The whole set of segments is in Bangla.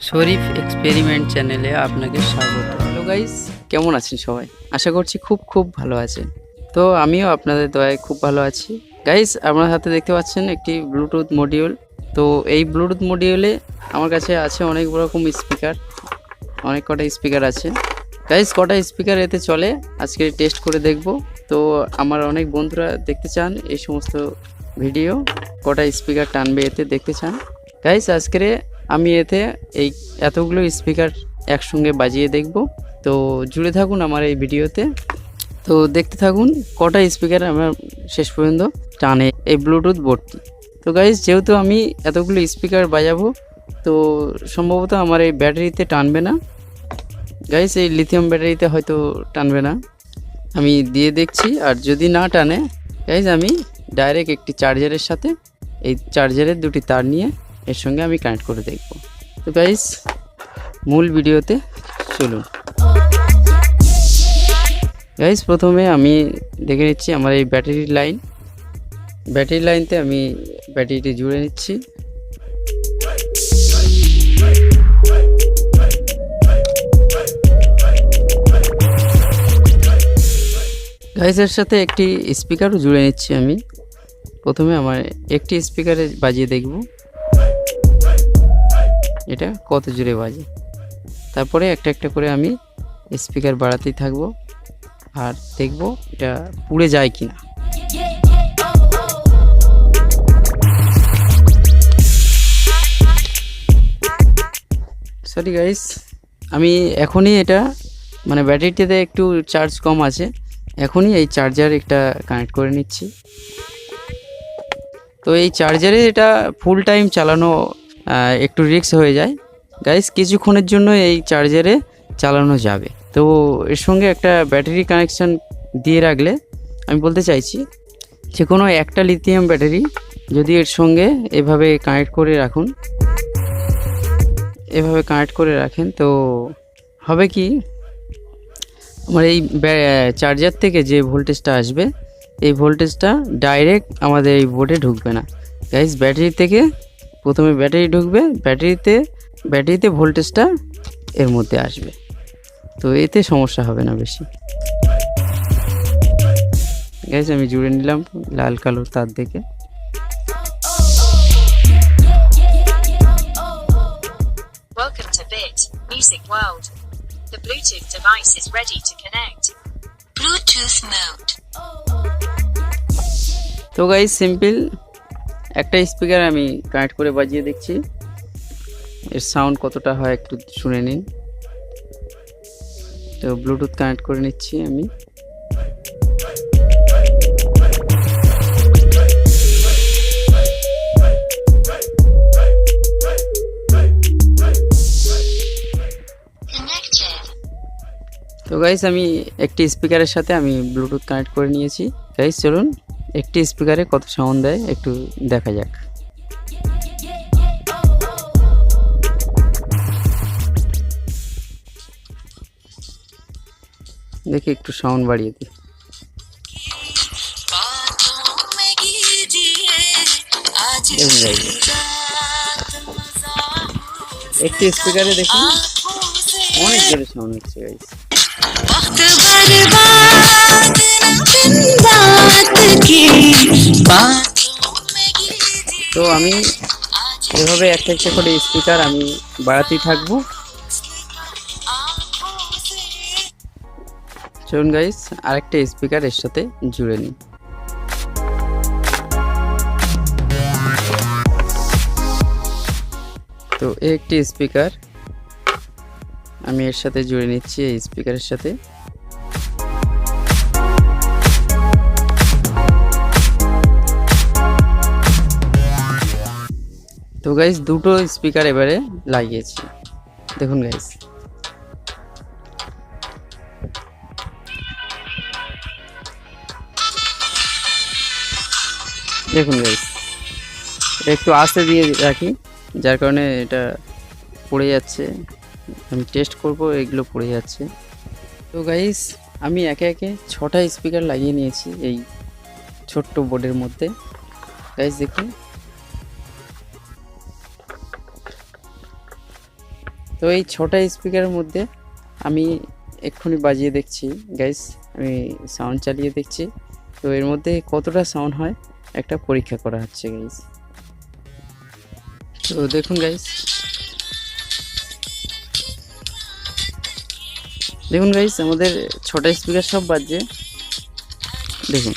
শরীফ এক্সপেরিমেন্ট চ্যানেলে আপনাকে স্বাগত। হ্যালো গাইস, কেমন আছেন সবাই? আশা করছি খুব ভালো আছেন। তো আমিও আপনাদের দয়ায় খুব ভালো আছি। গাইস, আপনার হাতে দেখতে পাচ্ছেন একটি ব্লুটুথ মডিউল। তো এই ব্লুটুথ মডিউলে আমার কাছে আছে অনেক রকম স্পিকার, অনেক কটা স্পিকার আছে। গাইস, কটা স্পিকার এতে চলে আজকে টেস্ট করে দেখব। তো আমার অনেক বন্ধুরা দেখতে চান এই সমস্ত ভিডিও, কটা স্পিকার টানবে এতে দেখতে চান। গাইস, আজকে আমি এতে এই এতগুলো স্পিকার একসঙ্গে বাজিয়ে দেখব। তো জুড়ে থাকুন আমার এই ভিডিওতে, তো দেখতে থাকুন কটা স্পিকার আমার শেষ পর্যন্ত টানে এই ব্লুটুথ বোর্ডটি। তো গাইস, যেহেতু আমি এতগুলো স্পিকার বাজাবো, তো সম্ভবত আমার এই ব্যাটারিতে টানবে না। গাইস, এই লিথিয়াম ব্যাটারিতে হয়তো টানবে না, আমি দিয়ে দেখছি। আর যদি না টানে গাইস, আমি ডাইরেক্ট একটি চার্জারের সাথে এই চার্জারের দুটি তার নিয়ে এর সঙ্গে আমি কানেক্ট করে দেখব। তো গাইস, মূল ভিডিওতে চলুন। গাইস, প্রথমে আমি দেখে নিচ্ছি আমার এই ব্যাটারি লাইনতে আমি ব্যাটারিটি জুড়ে নিচ্ছি। গাইস, এর সাথে একটি স্পিকারও জুড়ে নিচ্ছি আমি। প্রথমে আমার একটি স্পিকারে বাজিয়ে দেখব এটা কত জোরে বাজে, তারপরে একটা করে আমি স্পিকার বাড়াতেই থাকবো আর দেখব এটা পুড়ে যায় কিনা। সরি গাইস, আমি এখনই এটা মানে ব্যাটারিটিতে একটু চার্জ কম আছে, এখনই এই চার্জার একটা কানেক্ট করে নিচ্ছি। তো এই চার্জারে এটা ফুল টাইম চালানো একটু রিস্ক হয়ে যায় গাইস, কিছুক্ষণের জন্য এই চার্জারে চালানো যাবে। তো এর সঙ্গে একটা ব্যাটারি কানেকশান দিয়ে রাখলে, আমি বলতে চাইছি যে কোনো একটা লিথিয়াম ব্যাটারি যদি এর সঙ্গে এভাবে কানেক্ট করে রাখেন, তো হবে কি, আমার এই চার্জার থেকে যে ভোল্টেজটা আসবে এই ভোল্টেজটা ডাইরেক্ট আমাদের এই বোর্ডে ঢুকবে না গাইস। ব্যাটারি থেকে প্রথমে ব্যাটারি ঢুকবে, ব্যাটারিতে ভোল্টেজটা এর মধ্যে আসবে, তো এতে সমস্যা হবে না বেশি। গাইস, আমি জুড়ে নিলাম লাল কালো তার দেখে। Welcome to Bit Music World. The Bluetooth device is ready to connect. Bluetooth mode. তো গাইস, সিম্পল একটা স্পিকার আমি কানেক্ট করে বাজিয়ে দেখছি, এর সাউন্ড কতটা হয় একটু শুনে নিন। তো ব্লুটুথ কানেক্ট করে নিচ্ছি আমি। তো গাইস, আমি একটি স্পিকারের সাথে আমি ব্লুটুথ কানেক্ট করে নিয়েছি। গাইস, চলুন একটি স্পিকারে কত সাউন্ড দেয় একটু দেখা যাক। দেখি একটু সাউন্ড বাড়িয়ে দিই। একটি স্পিকারে দেখুন অনেক জোরে সাউন্ড হচ্ছে গাইস। তো আমি এভাবে একটা করে স্পিকার আমি বাড়াতেই থাকবো। চলুন গাইস, আরেকটা স্পিকার এর সাথে জুড়ে নিই। তো একটি স্পিকার আমি এর সাথে জুড়ে নিচ্ছি এই স্পিকারের সাথে। তো গাইস, দুটো স্পিকার এবারে লাগিয়েছি, দেখুন গাইস। দেখুন গাইস, এটা একটু আস্তে দিয়ে রাখি, যার কারণে এটা পড়ে যাচ্ছে। আমি টেস্ট করব, এগুলো পড়ে যাচ্ছে। তো গাইস, আমি একে 6টা স্পিকার লাগিয়ে নিয়েছি এই ছোট্ট বোর্ডের মধ্যে। গাইস দেখুন, তো এই ছোটা স্পিকারের মধ্যে আমি এক্ষুনি বাজিয়ে দেখছি গাইস, আমি সাউন্ড চালিয়ে দেখছি। তো এর মধ্যে কতটা সাউন্ড হয় একটা পরীক্ষা করা হচ্ছে গাইস। তো দেখুন গাইস, দেখুন গাইস আমাদের ছোটা স্পিকার সব বাজছে, দেখুন।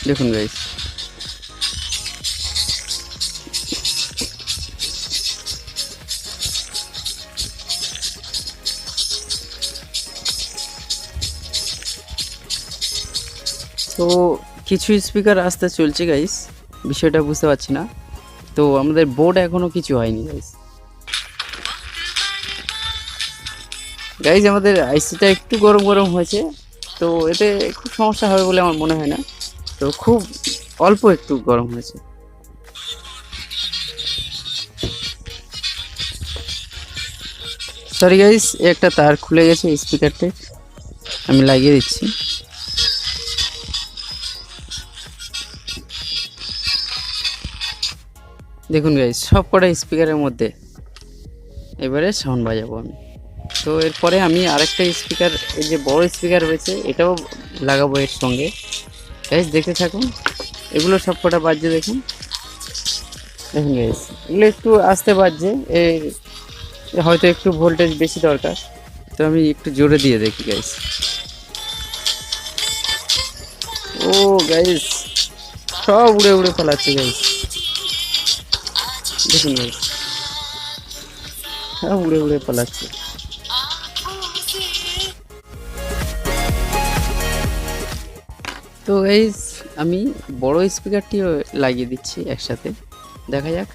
দেখুন গাইস, তো কিছু স্পিকার আসতে চলছে গাইস, বিষয়টা বুঝতে পারছি না। তো আমাদের বোর্ড এখনো কিছু হয়নি গাইস। গাইস আমাদের আইসিটা একটু গরম গরম হয়েছে, তো এতে খুব সমস্যা হবে বলে আমার মনে হয় না। তো খুব অল্প একটু গরম হয়েছে। সরি গাইস, একটা তার খুলে গেছে স্পিকারটা, আমি লাগিয়ে দিচ্ছি। দেখুন গাইস, সব কটা স্পিকারের মধ্যে এবারে সাউন্ড বাজাবো আমি। তো এরপরে আমি আরেকটা স্পিকার, এই যে বড় স্পিকার রয়েছে এটাও লাগাবো এর সঙ্গে। গাইস দেখতে থাকুন, এগুলো সব কটা বাজছে দেখুন। দেখুন গাইস, এগুলো একটু আস্তে বাজছে, হয়তো একটু ভোল্টেজ বেশি দরকার, তো আমি একটু জোরে দিয়ে দেখি গাইস। ও গাইস, সব উড়ে উড়ে পালাচ্ছে গাইস, দেখুন গাইস, সব উড়ে উড়ে পালাচ্ছে। তো গাইস আমি বড় স্পিকারটিও লাগিয়ে দিচ্ছি একসাথে, দেখা যাক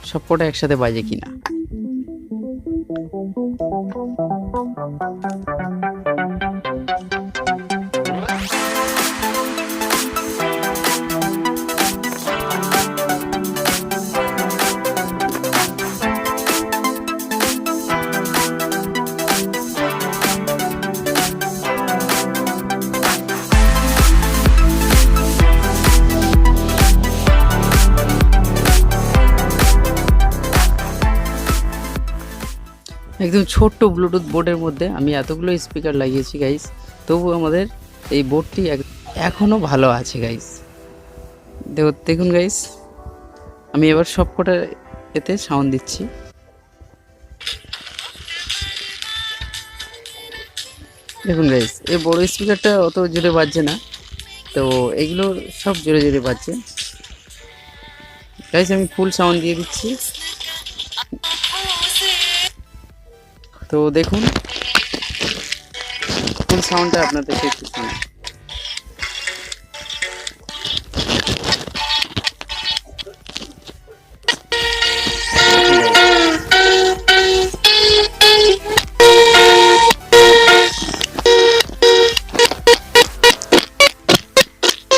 সবকটা একসাথে বাজে কিনা। একদম ছোট্ট ব্লুটুথ বোর্ডের মধ্যে আমি এতগুলো স্পিকার লাগিয়েছি গাইস, তবু আমাদের এই বোর্ডটি এখনও ভালো আছে গাইস। দেখুন গাইস, আমি এবার সব কটা এতে সাউন্ড দিচ্ছি। দেখুন গাইস, এই বড় স্পিকারটা অত জোরে বাজছে না, তো এগুলো সব জোরে জোরে বাজছে গাইস। আমি ফুল সাউন্ড দিয়ে দিচ্ছি, তো দেখুন ফুল সাউন্ডটা আপনাদেরকে একটু শোনাই।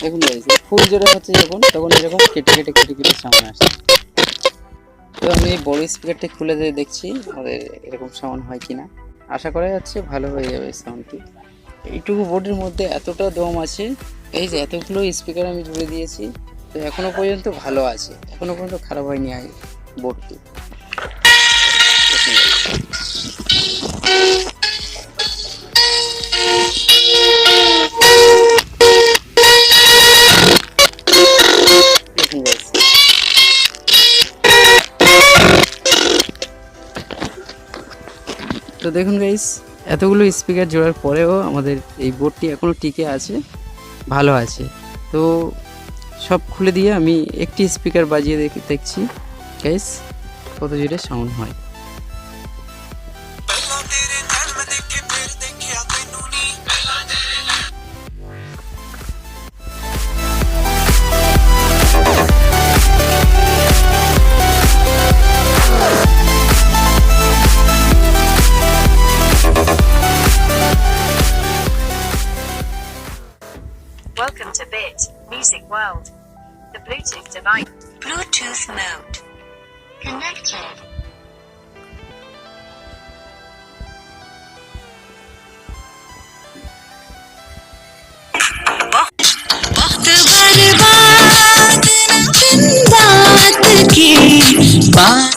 দেখুন গাইস, ফুল জোরে হচ্ছে যখন, তখন এরকম কেটে কেটে কেটে কেটে সাউন্ড আসছে। তো আমি বড় স্পিকারটা খুলে দিয়ে দেখছি আমাদের এরকম সাউন্ড হয় কিনা। আশা করা যাচ্ছে ভালো হয়ে যাবে সাউন্ডটি। এইটুকু বোর্ডের মধ্যে এতটা দম আছে, এই যে এতগুলো স্পিকার আমি জুড়ে দিয়েছি, তো এখনো পর্যন্ত ভালো আছে, এখনো পর্যন্ত খারাপ হয়নি বোর্ডটি। তো দেখুন গাইস, এতগুলো স্পিকার জোড়ার পরেও আমাদের এই বোর্ডটি এখনো টিকে আছে, ভালো আছে। তো সব খুলে দিয়ে আমি একটি স্পিকার বাজিয়ে দেখছি গাইস কত জোরে সাউন্ড হয়। Welcome to Bit Music World. The Bluetooth device. Bluetooth mode. Connected. की बात